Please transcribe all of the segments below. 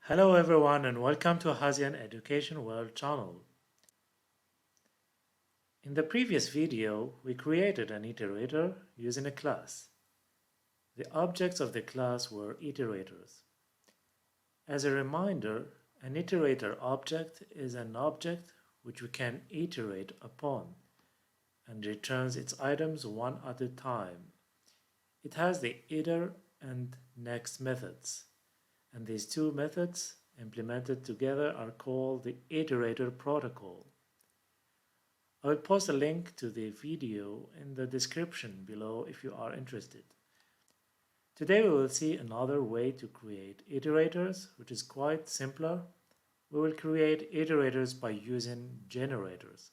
Hello everyone and welcome to Hazian Education World channel. In the previous video, we created an iterator using a class. The objects of the class were iterators. As a reminder, an iterator object is an object which we can iterate upon and returns its items one at a time. It has the iter and next methods, and these two methods implemented together are called the iterator protocol. I will post a link to the video in the description below if you are interested. Today we will see another way to create iterators, which is quite simpler. We will create iterators by using generators.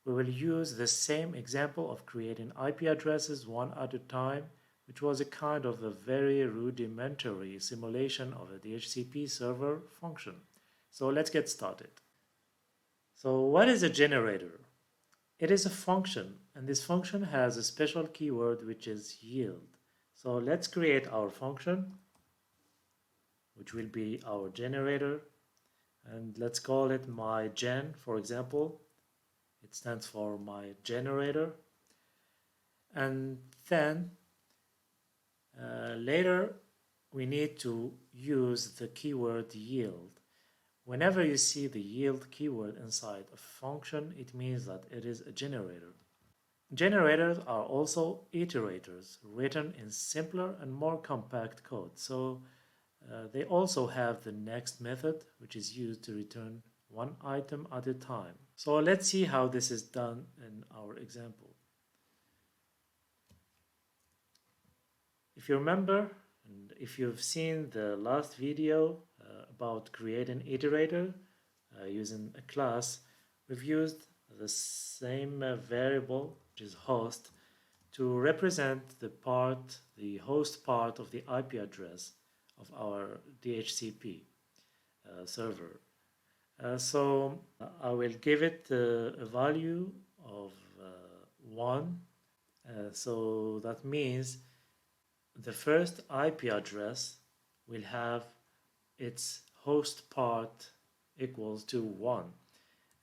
We will use the same example of creating IP addresses one at a time, which was a kind of a very rudimentary simulation of a DHCP server function. So let's get started. So what is a generator? It is a function, and this function has a special keyword which is yield. So let's create our function, which will be our generator, and let's call it myGen, for example. It stands for my generator. And then later we need to use the keyword yield. Whenever you see the yield keyword inside a function, it means that it is a generator. Generators are also iterators written in simpler and more compact code. So they also have the next method, which is used to return one item at a time. So let's see how this is done in our example. If you remember, and if you've seen the last video about creating iterator using a class, we've used the same variable, which is host, to represent the host part of the IP address of our DHCP server. So I will give it a value of 1. So that means the first IP address will have its host part equals to 1.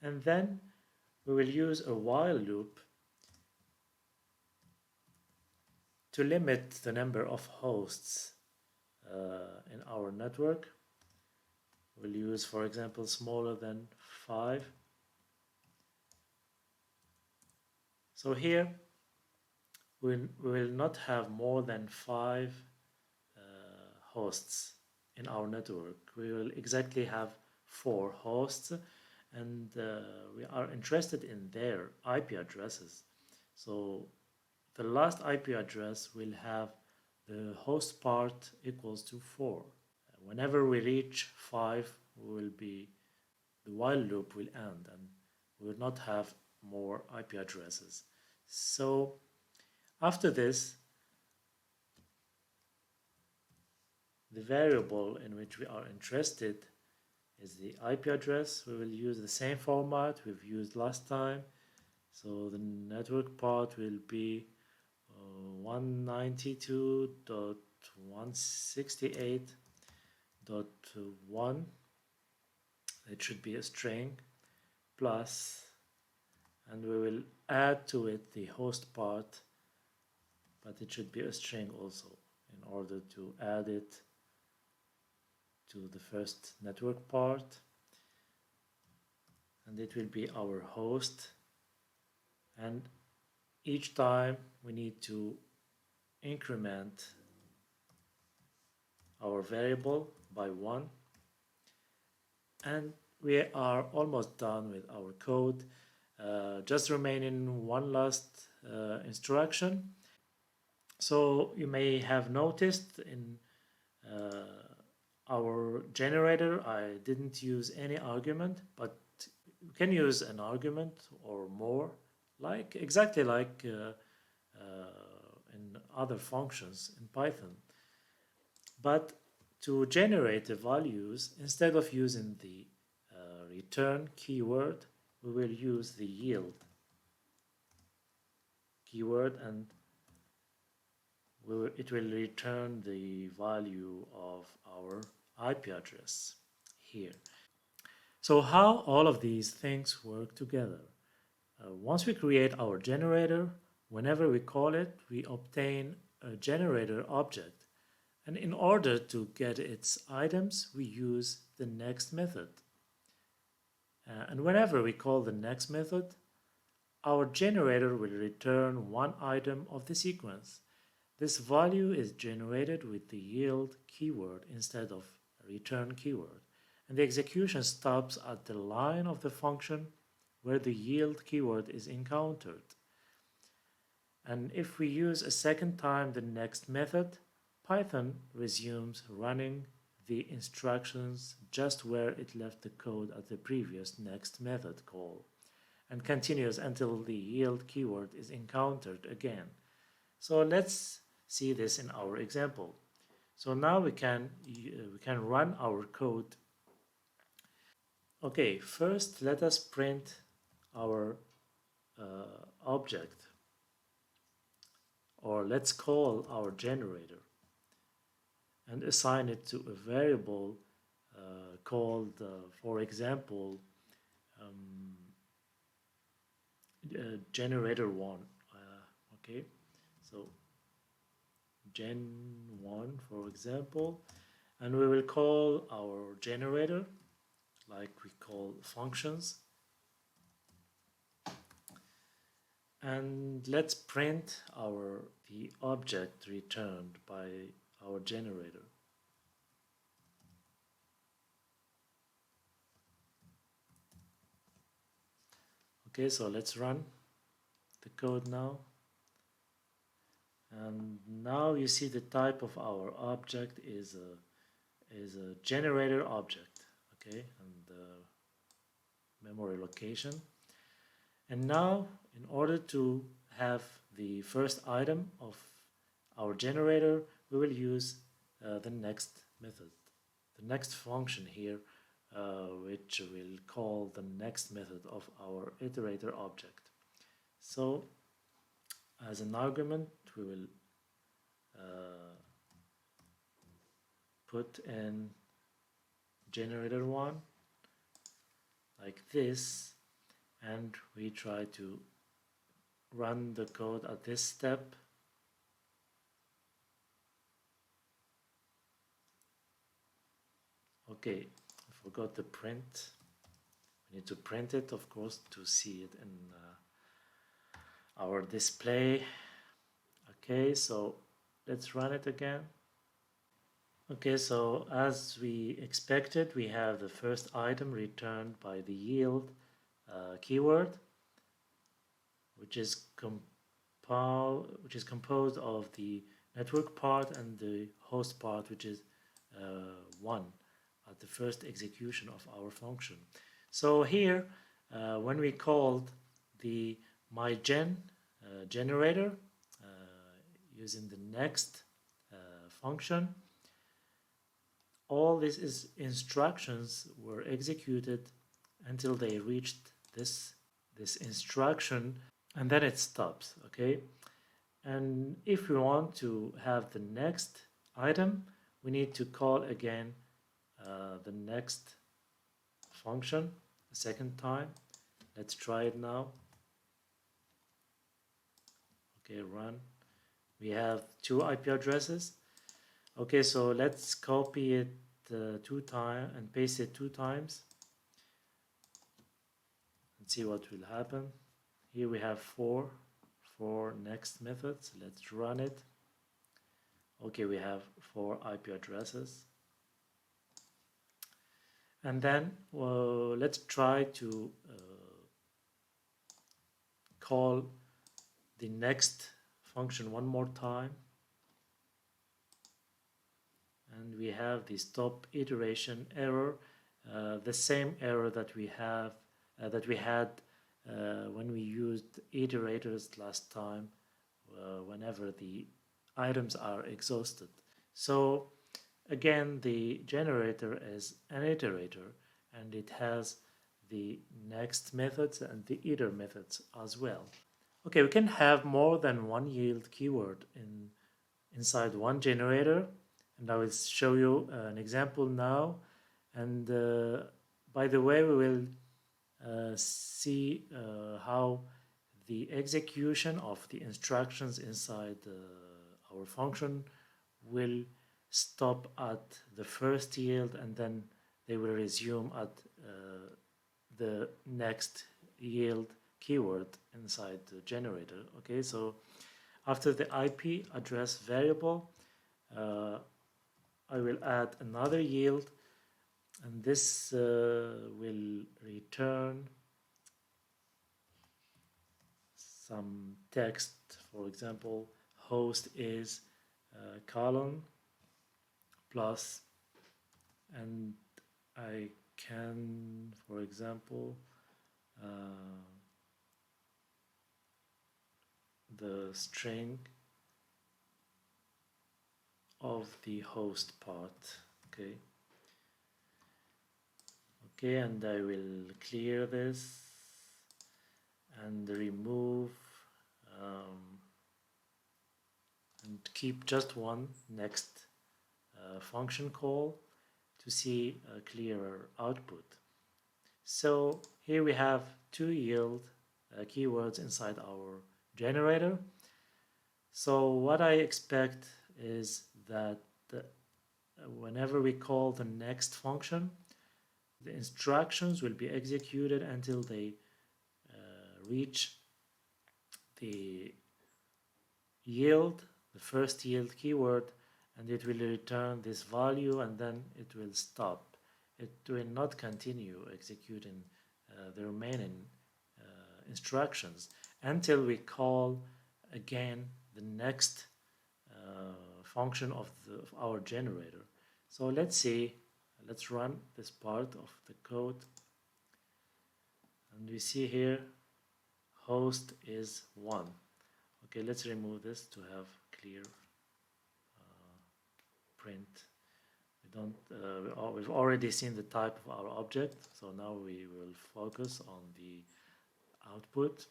And then we will use a while loop to limit the number of hosts in our network. We'll use, for example, smaller than 5. So here we will not have more than 5 hosts in our network. We will exactly have 4 hosts, and we are interested in their IP addresses. So the last IP address will have the host part equals to 4. Whenever we reach 5, the while loop will end and we will not have more IP addresses. So after this, the variable in which we are interested is the IP address. We will use the same format we've used last time. So the network part will be 192.168.1. It should be a string plus, and we will add to it the host part, but it should be a string also in order to add it to the first network part, and it will be our host, and each time we need to increment our variable by 1, and we are almost done with our code. Just remaining one last instruction. So you may have noticed in our generator I didn't use any argument, but you can use an argument or more, exactly like in other functions in Python. But to generate the values, instead of using the return keyword, we will use the yield keyword, and it will return the value of our IP address. here. So how all of these things work together? Once we create our generator, whenever we call it, we obtain a generator object. And in order to get its items, we use the next method. And whenever we call the next method, our generator will return one item of the sequence. This value is generated with the yield keyword instead of return keyword. And the execution stops at the line of the function where the yield keyword is encountered. And if we use a second time the next method, Python resumes running the instructions just where it left the code at the previous next method call, and continues until the yield keyword is encountered again. So let's see this in our example. So now we can run our code. Okay, first let us print our object, or let's call our generator and assign it to a variable called, for example, generator1. Okay, so gen1, for example, and we will call our generator like we call functions, and let's print the object returned by our generator. Okay, so let's run the code now. And now you see the type of our object is a generator object. Okay, and the memory location. And now, in order to have the first item of our generator, we will use the next method, the next function here, which will call the next method of our iterator object. So as an argument, we will put in generator1 like this, and we try to run the code at this step. Okay, I forgot to print. We need to print it, of course, to see it in our display. Okay, so let's run it again. Okay, so as we expected, we have the first item returned by the yield keyword, which is composed of the network part and the host part, which is 1 at the first execution of our function. So here, when we called the mygen generator using the next function, all these instructions were executed until they reached this instruction, and then it stops. Okay, and if we want to have the next item, we need to call again the next function a second time. Let's try it now. Okay, run. We have 2 IP addresses. Okay, so let's copy it 2 times and paste it 2 times and see what will happen. Here we have 4 next methods. Let's run it. Okay, we have 4 IP addresses. And then let's try to call the next function one more time. And we have the stop iteration error, the same error that we had when we used iterators last time, whenever the items are exhausted. So again, the generator is an iterator, and it has the next methods and the iter methods as well. Okay, we can have more than one yield keyword inside one generator, and I will show you an example now. And by the way, we will see how the execution of the instructions inside our function will stop at the first yield, and then they will resume at the next yield keyword inside the generator. Okay, so after the IP address variable, I will add another yield, and this will return some text. For example, host is colon plus, and I can, for example, the string of the host part. Okay, and I will clear this and remove and keep just one next function call to see a clearer output. So here we have two yield keywords inside our generator. So what I expect is that whenever we call the next function, the instructions will be executed until they reach the yield, the first yield keyword, and it will return this value, and then it will stop. It will not continue executing the remaining instructions until we call again the next function of our generator. So let's run this part of the code, and we see here host is 1. Okay, let's remove this to have clear print. We've already seen the type of our object, so now we will focus on the output.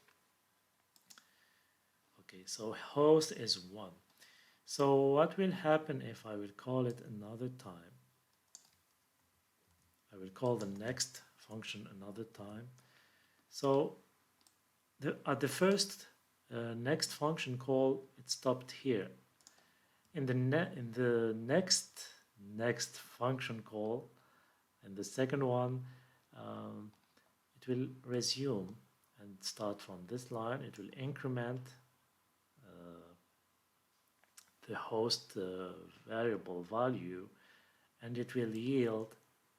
Okay, so host is 1. So what will happen if I will call it another time? I will call the next function another time. So at the first next function call, it stopped here. In the next function call, and the second one, it will resume and start from this line. It will increment the host variable value, and it will yield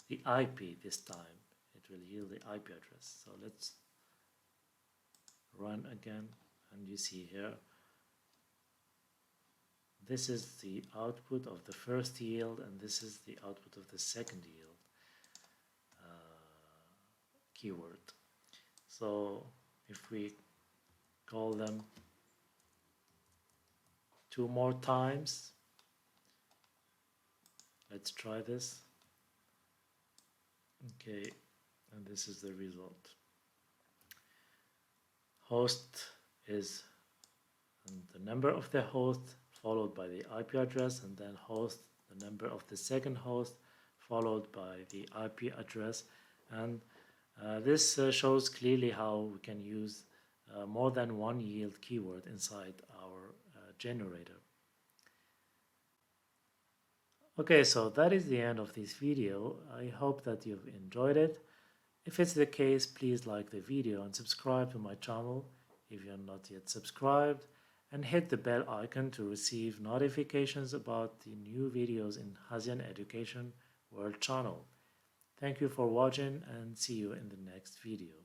the IP this time. It will yield the IP address. So let's run again, and you see here this is the output of the first yield, and this is the output of the second yield keyword. So if we call them 2 more times, let's try this. Okay, and this is the result. Host is the number of the host followed by the IP address, and then host, the number of the second host, followed by the IP address. And this shows clearly how we can use more than one yield keyword inside our generator. Okay, so that is the end of this video. I hope that you've enjoyed it. If it's the case, please like the video and subscribe to my channel if you're not yet subscribed, and hit the bell icon to receive notifications about the new videos in Hazian Education World channel. Thank you for watching, and see you in the next video.